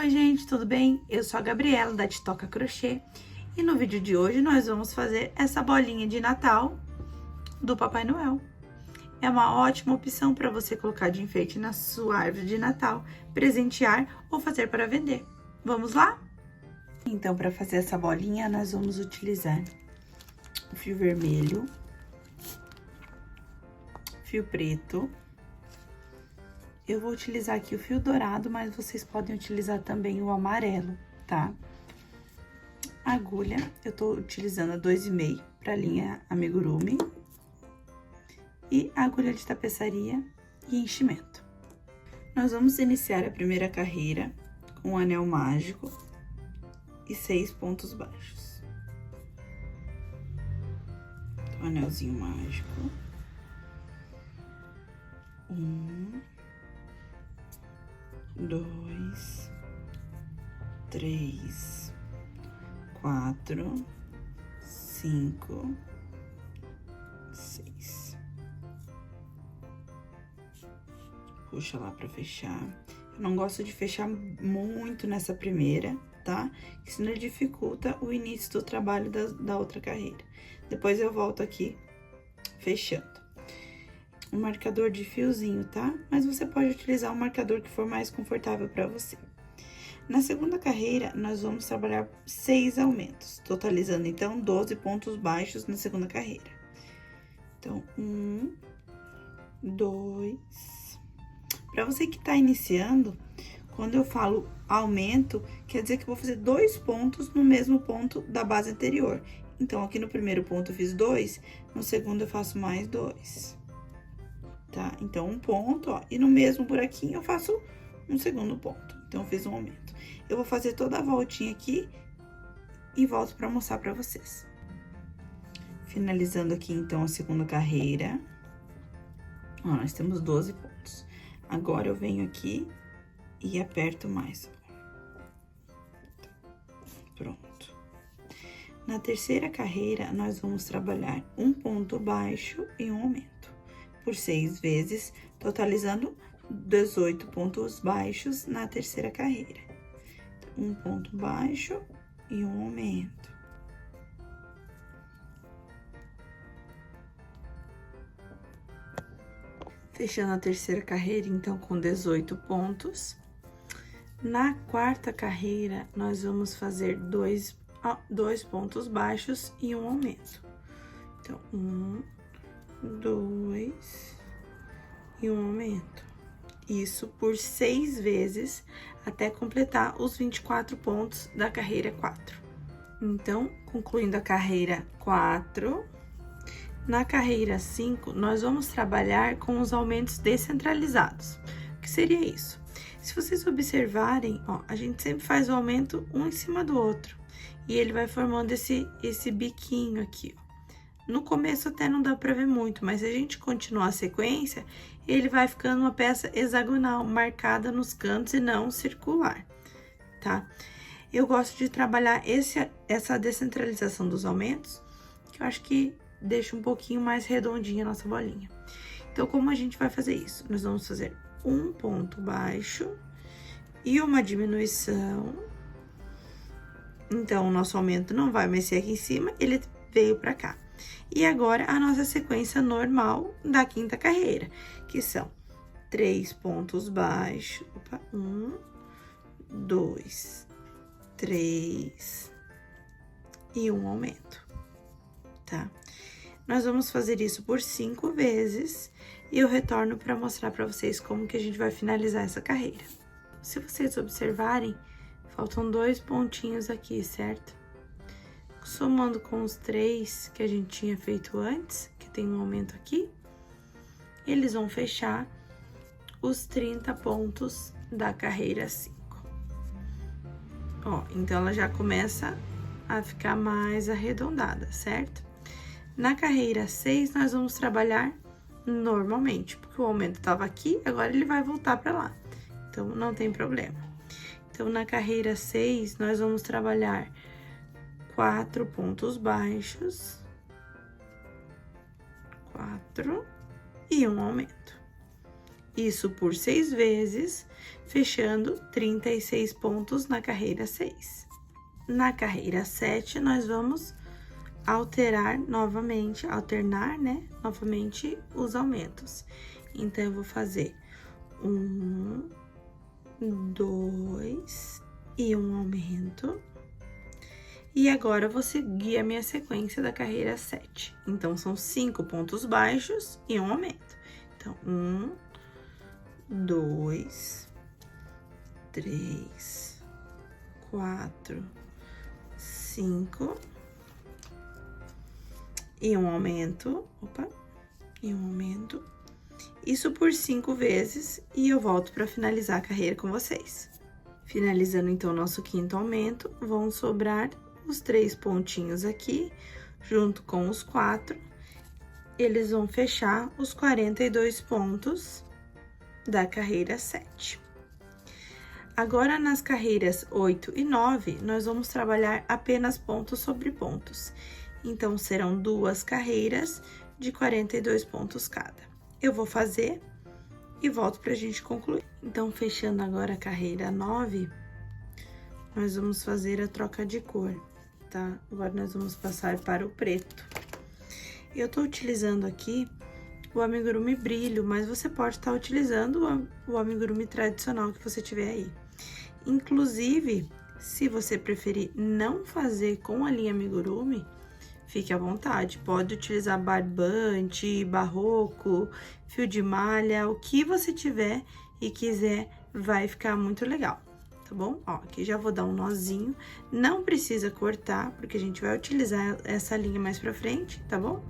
Oi, gente, tudo bem? Eu sou a Gabriela, da Toca Crochê, e no vídeo de hoje nós vamos fazer essa bolinha de Natal do Papai Noel. É uma ótima opção para você colocar de enfeite na sua árvore de Natal, presentear ou fazer para vender. Vamos lá? Então, para fazer essa bolinha, nós vamos utilizar o fio vermelho, fio preto. Eu vou utilizar aqui o fio dourado, mas vocês podem utilizar também o amarelo, tá? Agulha, eu tô utilizando a 2,5 para linha amigurumi. E agulha de tapeçaria e enchimento. Nós vamos iniciar a primeira carreira com um anel mágico e 6 pontos baixos. Então, anelzinho mágico. 1, 2, 3, 4, 5, 6. Puxa lá pra fechar. Eu não gosto de fechar muito nessa primeira, tá? Que senão dificulta o início do trabalho da outra carreira. Depois eu volto aqui fechando. Um marcador de fiozinho, tá? Mas você pode utilizar o marcador que for mais confortável para você. Na segunda carreira, nós vamos trabalhar 6 aumentos, totalizando, então, 12 pontos baixos na segunda carreira. Então, 1, 2... Para você que tá iniciando, quando eu falo aumento, quer dizer que eu vou fazer 2 pontos no mesmo ponto da base anterior. Então, aqui no primeiro ponto eu fiz 2, no segundo eu faço mais 2. Tá? Então, um ponto, ó, e no mesmo buraquinho eu faço um segundo ponto. Então, eu fiz um aumento. Eu vou fazer toda a voltinha aqui e volto pra mostrar pra vocês. Finalizando aqui, então, a segunda carreira. Ó, nós temos 12 pontos. Agora, eu venho aqui e aperto mais. Pronto. Na terceira carreira, nós vamos trabalhar um ponto baixo e um aumento. Por 6 vezes, totalizando 18 pontos baixos na terceira carreira. Um ponto baixo e um aumento. Fechando a terceira carreira, então, com 18 pontos. Na quarta carreira, nós vamos fazer dois pontos baixos e um aumento. Então, 1, 2 e um aumento. Isso por 6 vezes, até completar os 24 pontos da carreira 4. Então, concluindo a carreira 4... Na carreira 5, nós vamos trabalhar com os aumentos descentralizados. O que seria isso? Se vocês observarem, ó, a gente sempre faz o aumento um em cima do outro. E ele vai formando esse biquinho aqui, ó. No começo até não dá pra ver muito, mas se a gente continuar a sequência, ele vai ficando uma peça hexagonal, marcada nos cantos e não circular, tá? Eu gosto de trabalhar essa descentralização dos aumentos, que eu acho que deixa um pouquinho mais redondinha a nossa bolinha. Então, como a gente vai fazer isso? Nós vamos fazer um ponto baixo e uma diminuição. Então, o nosso aumento não vai mexer aqui em cima, ele veio pra cá. E agora, a nossa sequência normal da quinta carreira, que são 3 pontos baixos. Opa, 1, 2, 3 e um aumento, tá? Nós vamos fazer isso por 5 vezes e eu retorno para mostrar para vocês como que a gente vai finalizar essa carreira. Se vocês observarem, faltam 2 pontinhos aqui, certo? Somando com os 3 que a gente tinha feito antes, que tem um aumento aqui, eles vão fechar os 30 pontos da carreira 5. Ó, então ela já começa a ficar mais arredondada, certo? Na carreira 6, nós vamos trabalhar normalmente, porque o aumento estava aqui, agora ele vai voltar para lá. Então, não tem problema. Então, na carreira 6, nós vamos trabalhar 4 pontos baixos, 4 e um aumento. Isso por 6 vezes, fechando 36 pontos na carreira 6. Na carreira 7, nós vamos alternar, né, novamente os aumentos. Então, eu vou fazer 1, 2 e um aumento. E agora, eu vou seguir a minha sequência da carreira 7. Então, são 5 pontos baixos e um aumento. Então, 1, 2, 3, 4, 5 e um aumento. E um aumento. Isso por 5 vezes e eu volto para finalizar a carreira com vocês. Finalizando, então, o nosso quinto aumento, vão sobrar os 3 pontinhos aqui, junto com os 4, eles vão fechar os 42 pontos da carreira 7. Agora, nas carreiras 8 e 9, nós vamos trabalhar apenas pontos sobre pontos. Então, serão 2 carreiras de 42 pontos cada. Eu vou fazer e volto pra gente concluir. Então, fechando agora a carreira 9, nós vamos fazer a troca de cor, tá? Agora, nós vamos passar para o preto. Eu tô utilizando aqui o amigurumi brilho, mas você pode estar utilizando o amigurumi tradicional que você tiver aí. Inclusive, se você preferir não fazer com a linha amigurumi, fique à vontade. Pode utilizar barbante, barroco, fio de malha, o que você tiver e quiser, vai ficar muito legal. Tá bom? Ó, aqui já vou dar um nozinho, não precisa cortar, porque a gente vai utilizar essa linha mais pra frente, tá bom?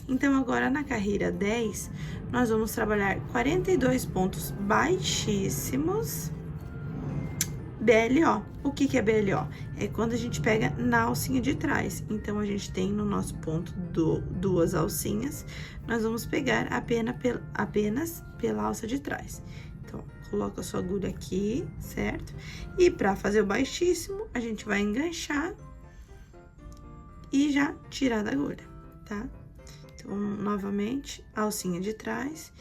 Então, agora na carreira 10, nós vamos trabalhar 42 pontos baixíssimos, BLO. O que é BLO? É quando a gente pega na alcinha de trás. Então, a gente tem no nosso ponto 2 alcinhas, nós vamos pegar apenas pela alça de trás. Então, coloca a sua agulha aqui, certo? E para fazer o baixíssimo, a gente vai enganchar e já tirar da agulha, tá? Então, novamente, alcinha de trás,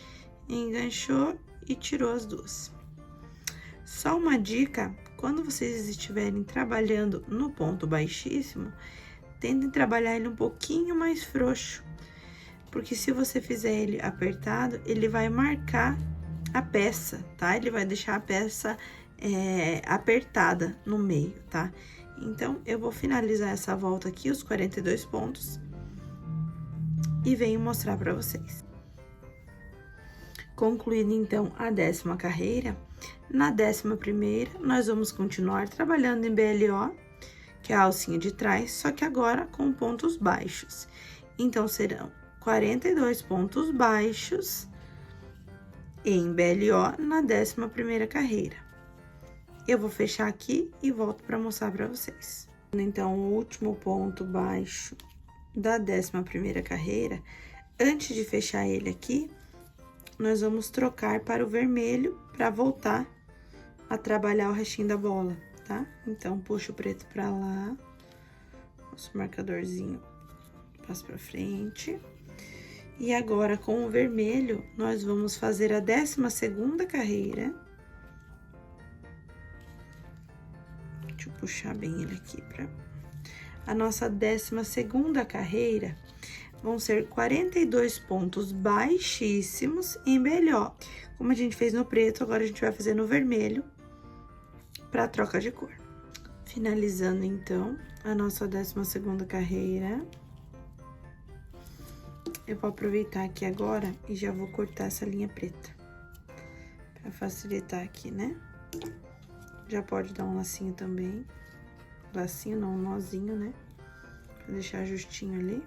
enganchou e tirou as duas. Só uma dica, quando vocês estiverem trabalhando no ponto baixíssimo, tentem trabalhar ele um pouquinho mais frouxo, porque se você fizer ele apertado, ele vai marcar a peça, tá? Ele vai deixar a peça apertada no meio, tá? Então, eu vou finalizar essa volta aqui, os 42 pontos, e venho mostrar pra vocês. Concluída, então, a 10ª carreira, na 11ª, nós vamos continuar trabalhando em BLO, que é a alcinha de trás, só que agora com pontos baixos. Então, serão 42 pontos baixos em BLO na 11ª carreira. Eu vou fechar aqui e volto para mostrar para vocês. Então, o último ponto baixo da 11ª carreira, antes de fechar ele aqui, nós vamos trocar para o vermelho para voltar a trabalhar o restinho da bola, tá? Então, puxa o preto para lá, nosso marcadorzinho passa para frente. E agora, com o vermelho, nós vamos fazer a 12ª carreira. Deixa eu puxar bem ele aqui pra... A nossa 12ª carreira vão ser 42 pontos baixíssimos em BLO. Como a gente fez no preto, agora a gente vai fazer no vermelho para troca de cor. Finalizando, então, a nossa 12ª carreira. Eu vou aproveitar aqui agora e já vou cortar essa linha preta, para facilitar aqui, né? Já pode dar um lacinho também, lacinho não, um nozinho, né? Pra deixar justinho ali.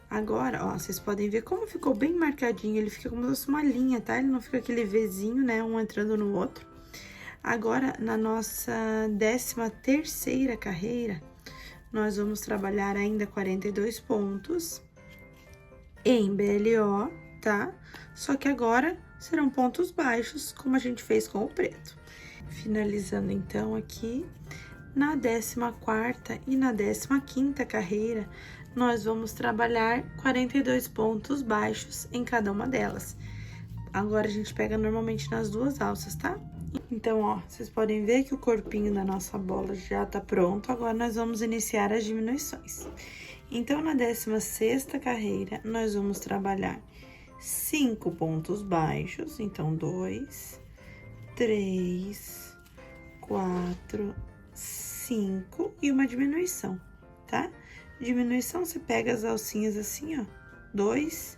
Agora, ó, vocês podem ver como ficou bem marcadinho, ele fica como se fosse uma linha, tá? Ele não fica aquele Vzinho, né, um entrando no outro. Agora, na nossa 13ª carreira, nós vamos trabalhar ainda 42 pontos em BLO, tá? Só que agora serão pontos baixos, como a gente fez com o preto. Finalizando, então, aqui, na 14ª e na 15ª carreira, nós vamos trabalhar 42 pontos baixos em cada uma delas. Agora, a gente pega normalmente nas duas alças, tá? Então, ó, vocês podem ver que o corpinho da nossa bola já tá pronto. Agora, nós vamos iniciar as diminuições. Então, na 16ª carreira, nós vamos trabalhar 5 pontos baixos. Então, 2, 3, 4, 5 e uma diminuição, tá? Diminuição, você pega as alcinhas assim, ó, 2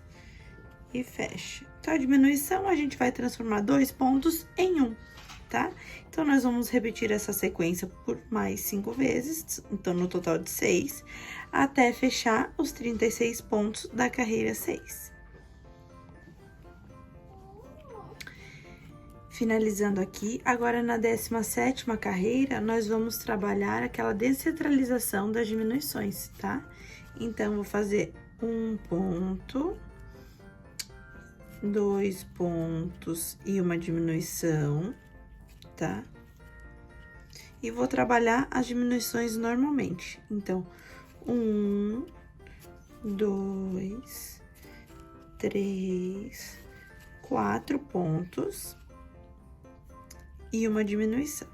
e fecha. Então, a diminuição, a gente vai transformar 2 pontos em 1, tá? Então, nós vamos repetir essa sequência por mais 5 vezes, então, no total de 6, até fechar os 36 pontos da carreira 6. Finalizando aqui, agora na 17ª carreira, nós vamos trabalhar aquela descentralização das diminuições, tá? Então, vou fazer 1 ponto, 2 pontos e uma diminuição, tá? E vou trabalhar as diminuições normalmente. Então, 1, 2, 3, 4 pontos e uma diminuição.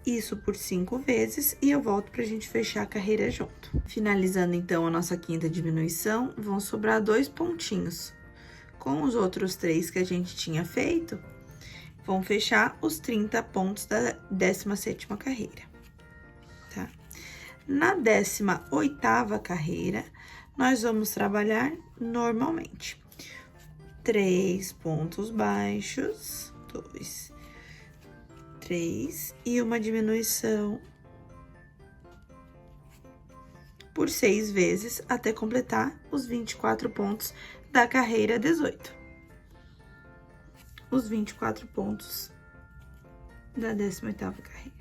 Isso por 5 vezes e eu volto pra gente fechar a carreira junto. Finalizando, então, a nossa 5ª diminuição, vão sobrar 2 pontinhos. Com os outros 3 que a gente tinha feito, vão fechar os 30 pontos da 17ª carreira, tá? Na 18ª carreira, nós vamos trabalhar normalmente. 3 pontos baixos, 2, 3 e uma diminuição por 6 vezes até completar os 24 pontos da carreira 18. Os 24 pontos da 18ª carreira.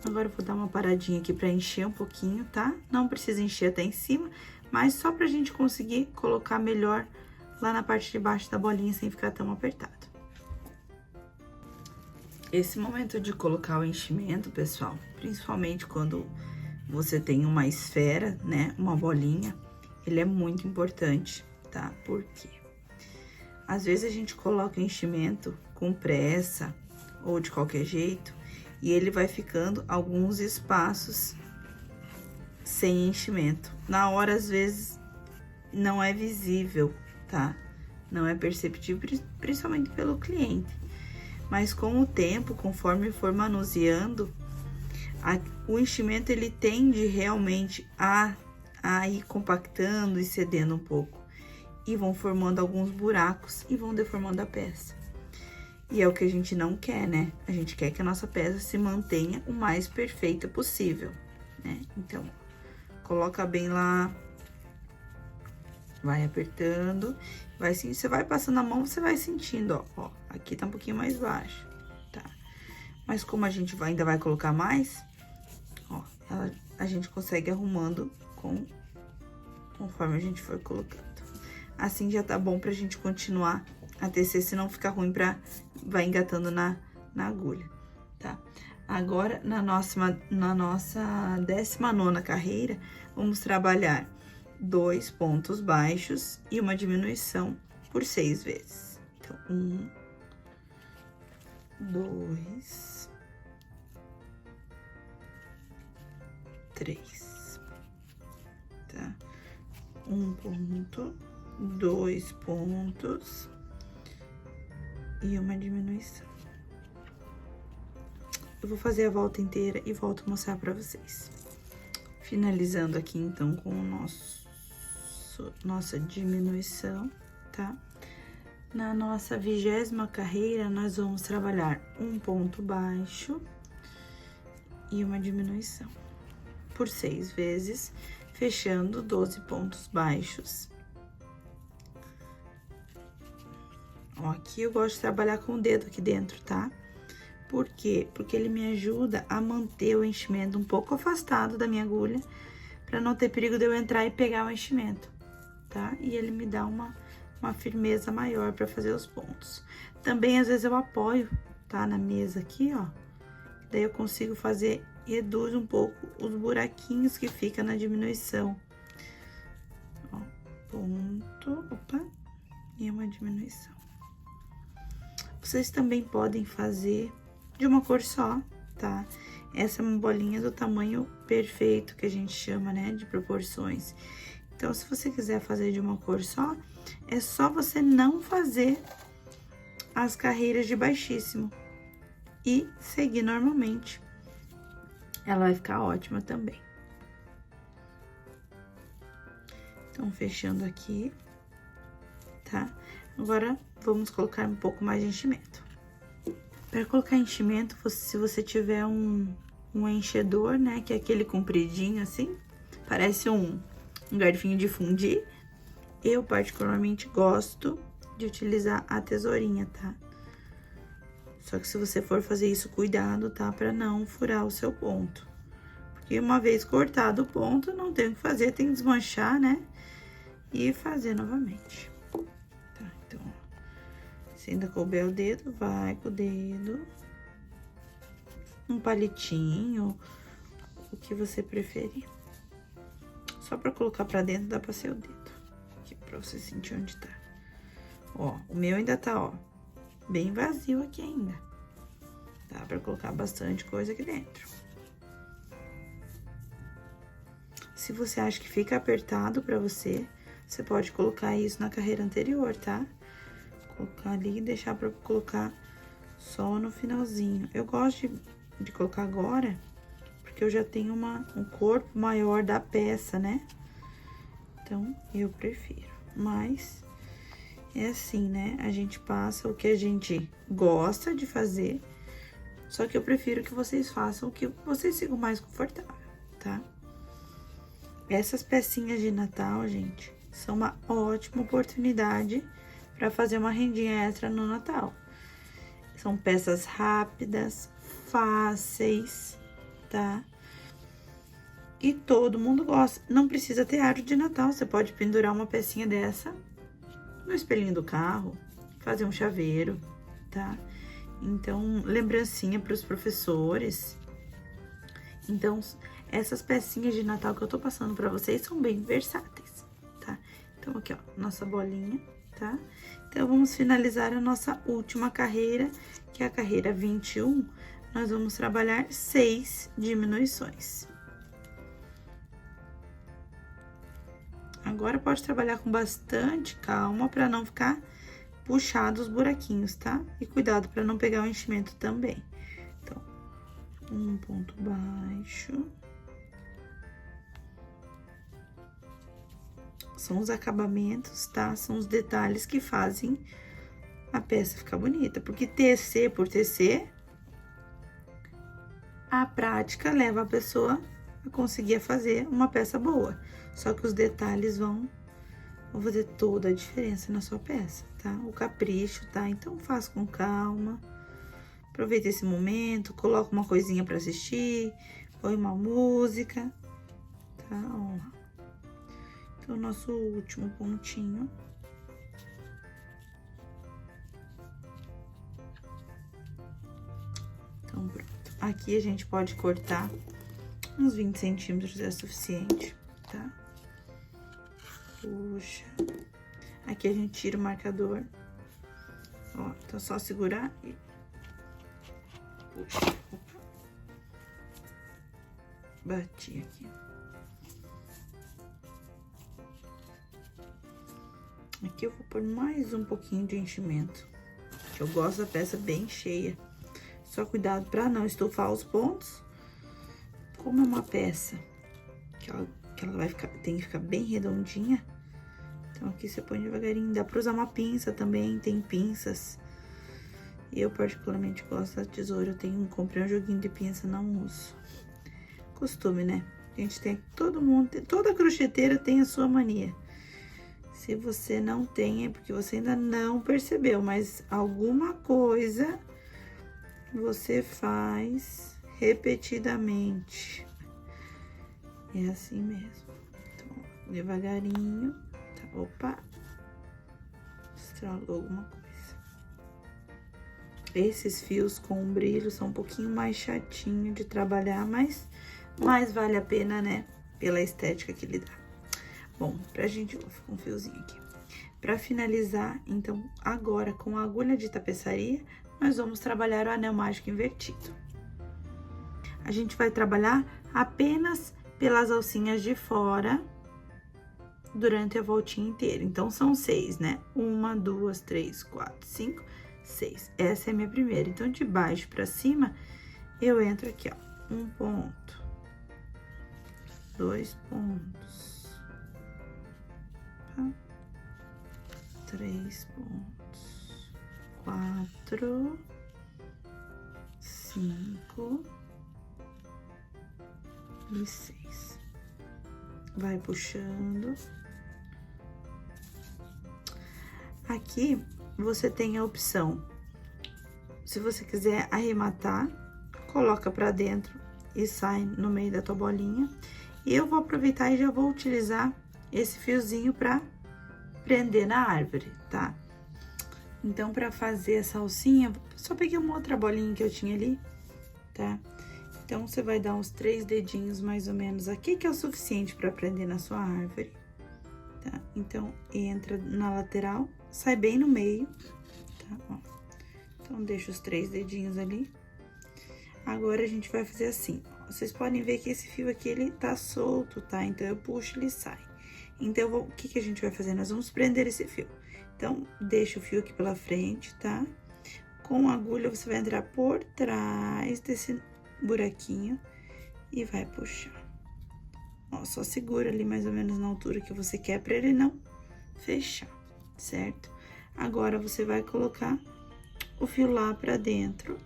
Agora, eu vou dar uma paradinha aqui pra encher um pouquinho, tá? Não precisa encher até em cima, mas só pra gente conseguir colocar melhor lá na parte de baixo da bolinha sem ficar tão apertado. Esse momento de colocar o enchimento, pessoal, principalmente quando você tem uma esfera, né, uma bolinha, ele é muito importante, tá? Por quê? Às vezes a gente coloca o enchimento com pressa ou de qualquer jeito e ele vai ficando alguns espaços sem enchimento. Na hora, às vezes, não é visível, tá? Não é perceptível, principalmente pelo cliente. Mas com o tempo, conforme for manuseando, o enchimento ele tende realmente a ir compactando e cedendo um pouco. E vão formando alguns buracos e vão deformando a peça. E é o que a gente não quer, né? A gente quer que a nossa peça se mantenha o mais perfeita possível, né? Então, coloca bem lá, vai apertando, vai sim, você vai passando a mão, você vai sentindo, ó, aqui tá um pouquinho mais baixo, tá? Mas como a gente ainda vai colocar mais, ó, a gente consegue arrumando conforme a gente for colocando. Assim já tá bom pra gente continuar a tecer, senão fica ruim vai engatando na agulha, tá? Agora, na nossa 19ª carreira, vamos trabalhar 2 pontos baixos e uma diminuição por 6 vezes. Então, 1, 2, 3, tá? 1 ponto, 2 pontos e uma diminuição. Eu vou fazer a volta inteira e volto a mostrar pra vocês. Finalizando aqui, então, com o nossa diminuição, tá? Na nossa 20ª carreira, nós vamos trabalhar 1 ponto baixo e uma diminuição por 6 vezes, fechando 12 pontos baixos. Ó, aqui eu gosto de trabalhar com o dedo aqui dentro, tá? Por quê? Porque ele me ajuda a manter o enchimento um pouco afastado da minha agulha, pra não ter perigo de eu entrar e pegar o enchimento, tá? E ele me dá uma firmeza maior pra fazer os pontos. Também, às vezes, eu apoio, tá? Na mesa aqui, ó. Daí eu consigo fazer reduz um pouco os buraquinhos que fica na diminuição. Ó, ponto, opa, e uma diminuição. Vocês também podem fazer de uma cor só, tá? Essa é uma bolinha do tamanho perfeito, que a gente chama, né, de proporções. Então, se você quiser fazer de uma cor só, é só você não fazer as carreiras de baixíssimo e seguir normalmente. Ela vai ficar ótima também. Então, fechando aqui, tá? Agora, vamos colocar um pouco mais de enchimento. Para colocar enchimento, se você tiver um enchedor, né, que é aquele compridinho assim, parece um garfinho de fundir, eu particularmente gosto de utilizar a tesourinha, tá? Só que se você for fazer isso, cuidado, tá? Pra não furar o seu ponto. Porque uma vez cortado o ponto, não tem o que fazer, tem que desmanchar, né? E fazer novamente. Tá, então, ó. Se ainda couber o dedo, vai com o dedo. Um palitinho, o que você preferir. Só pra colocar pra dentro, dá pra ser o dedo. Aqui, pra você sentir onde tá. Ó, o meu ainda tá, ó, bem vazio aqui ainda. Dá pra colocar bastante coisa aqui dentro. Se você acha que fica apertado pra você, você pode colocar isso na carreira anterior, tá? Colocar ali e deixar pra colocar só no finalzinho. Eu gosto de colocar agora, porque eu já tenho um corpo maior da peça, né? Então, eu prefiro. Mas, é assim, né? A gente passa o que a gente gosta de fazer, só que eu prefiro que vocês façam o que vocês ficam mais confortável, tá? Essas pecinhas de Natal, gente, são uma ótima oportunidade para fazer uma rendinha extra no Natal. São peças rápidas, fáceis, tá? E todo mundo gosta. Não precisa ter árvore de Natal, você pode pendurar uma pecinha dessa no espelhinho do carro, fazer um chaveiro, tá? Então, lembrancinha para os professores. Então, essas pecinhas de Natal que eu tô passando pra vocês são bem versáteis, tá? Então, aqui, ó, nossa bolinha, tá? Então, vamos finalizar a nossa última carreira, que é a carreira 21. Nós vamos trabalhar 6 diminuições. Agora, pode trabalhar com bastante calma pra não ficar puxado os buraquinhos, tá? E cuidado pra não pegar o enchimento também. Então, um ponto baixo. São os acabamentos, tá? São os detalhes que fazem a peça ficar bonita. Porque tecer por tecer, a prática leva a pessoa a conseguir fazer uma peça boa. Só que os detalhes vão fazer toda a diferença na sua peça, tá? O capricho, tá? Então, faça com calma. Aproveita esse momento, coloca uma coisinha pra assistir, põe uma música, tá? Ó. Então, o nosso último pontinho. Então, pronto. Aqui a gente pode cortar uns 20 centímetros, é suficiente, tá? Puxa. Aqui a gente tira o marcador. Ó, então, só segurar e puxa. Opa. Bati aqui. Aqui eu vou pôr mais um pouquinho de enchimento. Eu gosto da peça bem cheia. Só cuidado pra não estufar os pontos. Como é uma peça que ela vai ficar, tem que ficar bem redondinha. Então, aqui você põe devagarinho. Dá pra usar uma pinça também, tem pinças. Eu, particularmente, gosto da tesoura. Comprei um joguinho de pinça, não uso. Costume, né? A gente tem, toda crocheteira tem a sua mania. Se você não tem, é porque você ainda não percebeu, mas alguma coisa você faz repetidamente. É assim mesmo. Então, devagarinho. Tá, opa! Estralou alguma coisa. Esses fios com brilho são um pouquinho mais chatinho de trabalhar, mas vale a pena, né? Pela estética que ele dá. Bom, pra gente... Vou ficar um fiozinho aqui. Pra finalizar, então, agora com a agulha de tapeçaria, nós vamos trabalhar o anel mágico invertido. A gente vai trabalhar apenas pelas alcinhas de fora durante a voltinha inteira. Então, são 6, né? 1, 2, 3, 4, 5, 6. Essa é a minha primeira. Então, de baixo pra cima, eu entro aqui, ó. 1 ponto. 2 pontos. Tá? 3 pontos. 4. 5. E 6. Vai puxando. Aqui, você tem a opção, se você quiser arrematar, coloca pra dentro e sai no meio da tua bolinha. E eu vou aproveitar e já vou utilizar esse fiozinho pra prender na árvore, tá? Então, pra fazer essa alcinha, só peguei uma outra bolinha que eu tinha ali, tá? Então, você vai dar uns 3 dedinhos mais ou menos aqui, que é o suficiente pra prender na sua árvore, tá? Então, entra na lateral, sai bem no meio, tá? Ó. Então, deixa os 3 dedinhos ali. Agora, a gente vai fazer assim. Vocês podem ver que esse fio aqui, ele tá solto, tá? Então, eu puxo, ele sai. Então, o que que a gente vai fazer? Nós vamos prender esse fio. Então, deixa o fio aqui pela frente, tá? Com a agulha, você vai entrar por trás desse buraquinho e vai puxar. Ó, só segura ali mais ou menos na altura que você quer pra ele não fechar, certo? Agora, você vai colocar o fio lá pra dentro.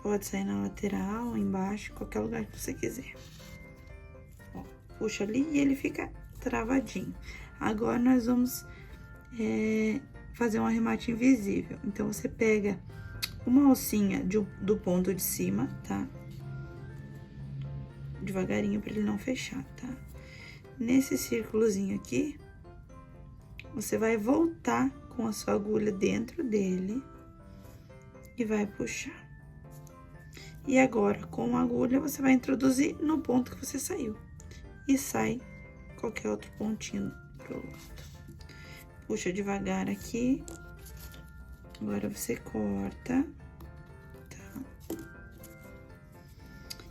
Pode sair na lateral, embaixo, qualquer lugar que você quiser. Ó, puxa ali e ele fica travadinho. Agora, nós vamos fazer um arremate invisível. Então, você pega uma alcinha do ponto de cima, tá? Devagarinho pra ele não fechar, tá? Nesse círculozinho aqui, você vai voltar com a sua agulha dentro dele e vai puxar. E agora, com a agulha, você vai introduzir no ponto que você saiu. E sai qualquer outro pontinho pro lado. Puxa devagar aqui. Agora, você corta. Tá?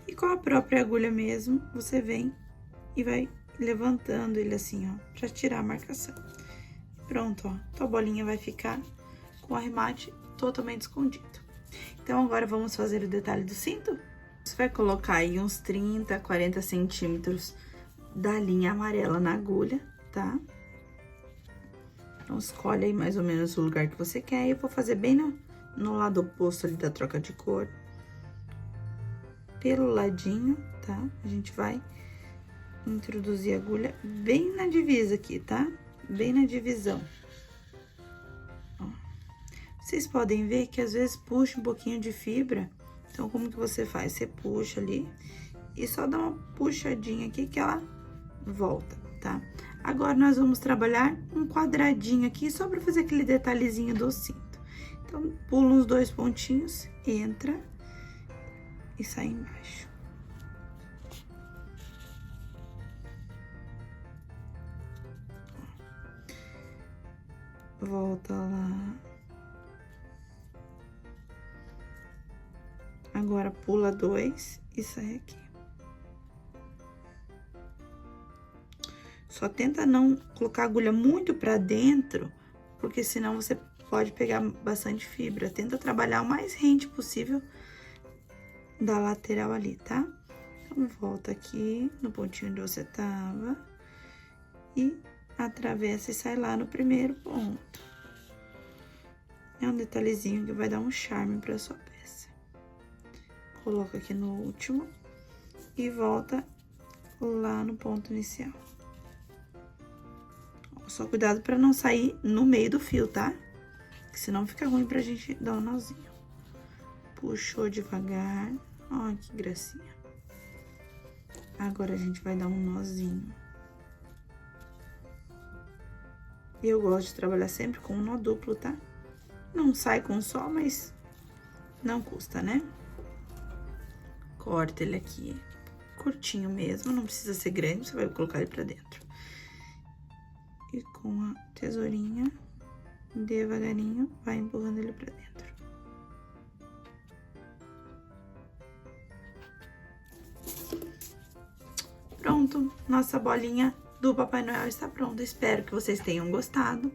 E com a própria agulha mesmo, você vem e vai levantando ele assim, ó, pra tirar a marcação. Pronto, ó. Tua bolinha vai ficar com o arremate totalmente escondido. Então, agora vamos fazer o detalhe do cinto. Você vai colocar aí uns 30, 40 centímetros da linha amarela na agulha, tá? Então, escolhe aí mais ou menos o lugar que você quer. Eu vou fazer bem no lado oposto ali da troca de cor. Pelo ladinho, tá? A gente vai introduzir a agulha bem na divisa aqui, tá? Bem na divisão. Vocês podem ver que às vezes puxa um pouquinho de fibra. Então, como que você faz? Você puxa ali e só dá uma puxadinha aqui que ela volta, tá? Agora, nós vamos trabalhar um quadradinho aqui só pra fazer aquele detalhezinho do cinto. Então, pula uns 2 pontinhos, entra e sai embaixo. Volta lá. Agora, pula 2 e sai aqui. Só tenta não colocar a agulha muito pra dentro, porque senão você pode pegar bastante fibra. Tenta trabalhar o mais rente possível da lateral ali, tá? Então, volta aqui no pontinho onde você tava e atravessa e sai lá no primeiro ponto. É um detalhezinho que vai dar um charme pra sua peça. Coloca aqui no último e volta lá no ponto inicial. Só cuidado pra não sair no meio do fio, tá? Porque senão fica ruim pra gente dar um nozinho. Puxou devagar. Ó, que gracinha. Agora, a gente vai dar um nozinho. E eu gosto de trabalhar sempre com um nó duplo, tá? Não sai com um só, mas não custa, né? Corta ele aqui, curtinho mesmo, não precisa ser grande, você vai colocar ele pra dentro. E com a tesourinha, devagarinho, vai empurrando ele pra dentro. Pronto, nossa bolinha do Papai Noel está pronta. Espero que vocês tenham gostado.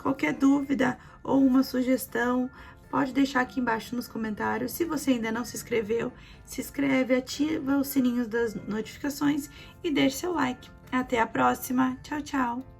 Qualquer dúvida ou uma sugestão, pode deixar aqui embaixo nos comentários. Se você ainda não se inscreveu, se inscreve, ativa os sininhos das notificações e deixe seu like. Até a próxima. Tchau, tchau!